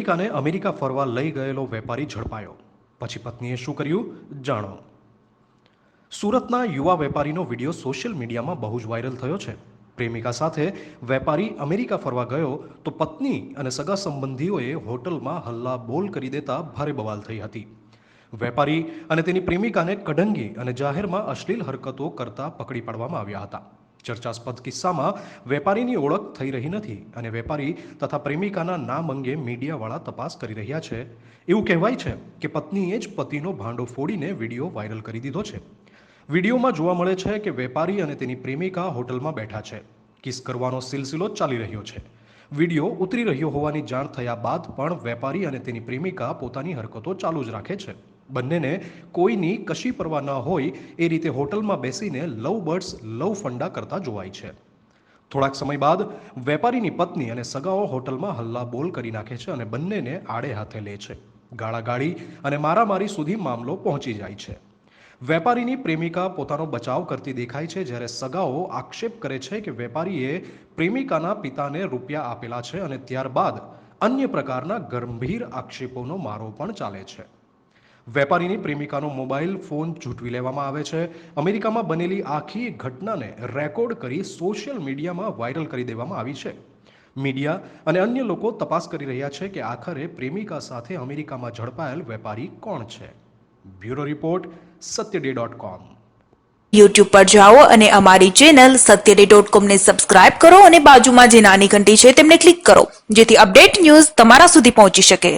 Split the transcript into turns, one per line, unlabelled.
પ્રેમિકાને America ફરવા લઈ ગયેલો વેપારી ઝડપાયો. પછી પત્નીએ શું કર્યું જાણો. સુરતના યુવા વેપારીનો વિડીયો સોશિયલ મીડિયામાં બહુ જ વાયરલ થયો છે. પ્રેમિકા સાથે વેપારી અમેરિકા ફરવા ગયો તો પત્ની અને સગા સંબંધીઓએ હોટલમાં હલ્લા બોલ કરી દેતા ભારે બવાલ થઈ હતી. વેપારી અને તેની પ્રેમિકાને કડંગી અને જાહેરમાં અશ્લીલ હરકતો કરતા પકડી પાડવામાં આવ્યા હતા. ચર્ચાસ્પદ કિસ્સામાં વેપારીની ઓળખ થઈ રહી નથી અને વેપારી તથા પ્રેમિકાના નામ અંગે મીડિયાવાળા તપાસ કરી રહ્યા છે. એવું કહેવાય છે કે પત્નીએ જ પતિનો ભાંડો ફોડીને વિડીયો વાયરલ કરી દીધો છે. વિડીયોમાં જોવા મળે છે કે વેપારી અને તેની પ્રેમિકા હોટલમાં બેઠા છે. કિસ કરવાનો સિલસિલો ચાલી રહ્યો છે. વિડીયો ઉતરી રહ્યો હોવાની જાણ થયા બાદ પણ વેપારી અને તેની પ્રેમિકા પોતાની હરકતો ચાલુ જ રાખે છે. બંનેને કોઈની કશી પરવા ન હોય એ રીતે હોટલમાં બેસીને લવ બર્ડ્સ લવ ફંડા કરતા જોવાય છે. થોડાક સમય બાદ વેપારીની પત્ની અને સગાઓ હોટલમાં હલ્લા બોલ કરી નાખે છે અને બંનેને આડે હાથે લે છે. ગાળાગાળી અને મારામારી સુધી મામલો પહોંચી જાય છે. વેપારીની પ્રેમિકા પોતાનો બચાવ કરતી દેખાય છે, જ્યારે સગાઓ આક્ષેપ કરે છે કે વેપારીએ પ્રેમિકાના પિતાને રૂપિયા આપેલા છે અને ત્યારબાદ અન્ય પ્રકારના ગંભીર આક્ષેપોનો મારો પણ ચાલે છે. વેપારીની પ્રેમિકાનો મોબાઈલ ફોન ઝૂંટવી લેવામાં આવે છે. અમેરિકામાં બનેલી આખી ઘટનાને રેકોર્ડ કરી સોશિયલ મીડિયામાં વાયરલ કરી દેવામાં આવી છે. મીડિયા અને અન્ય લોકો તપાસ કરી રહ્યા છે કે આખરે પ્રેમિકા સાથે અમેરિકામાં ઝડપાયેલ વેપારી કોણ છે. Bureau report satyday.com.
YouTube પર જાઓ અને અમારી ચેનલ satyday.com ને સબસ્ક્રાઇબ કરો અને બાજુમાં જે નાની ઘંટી છે તેમને ક્લિક કરો, જેથી અપડેટ ન્યૂઝ તમારા સુધી પહોંચી શકે.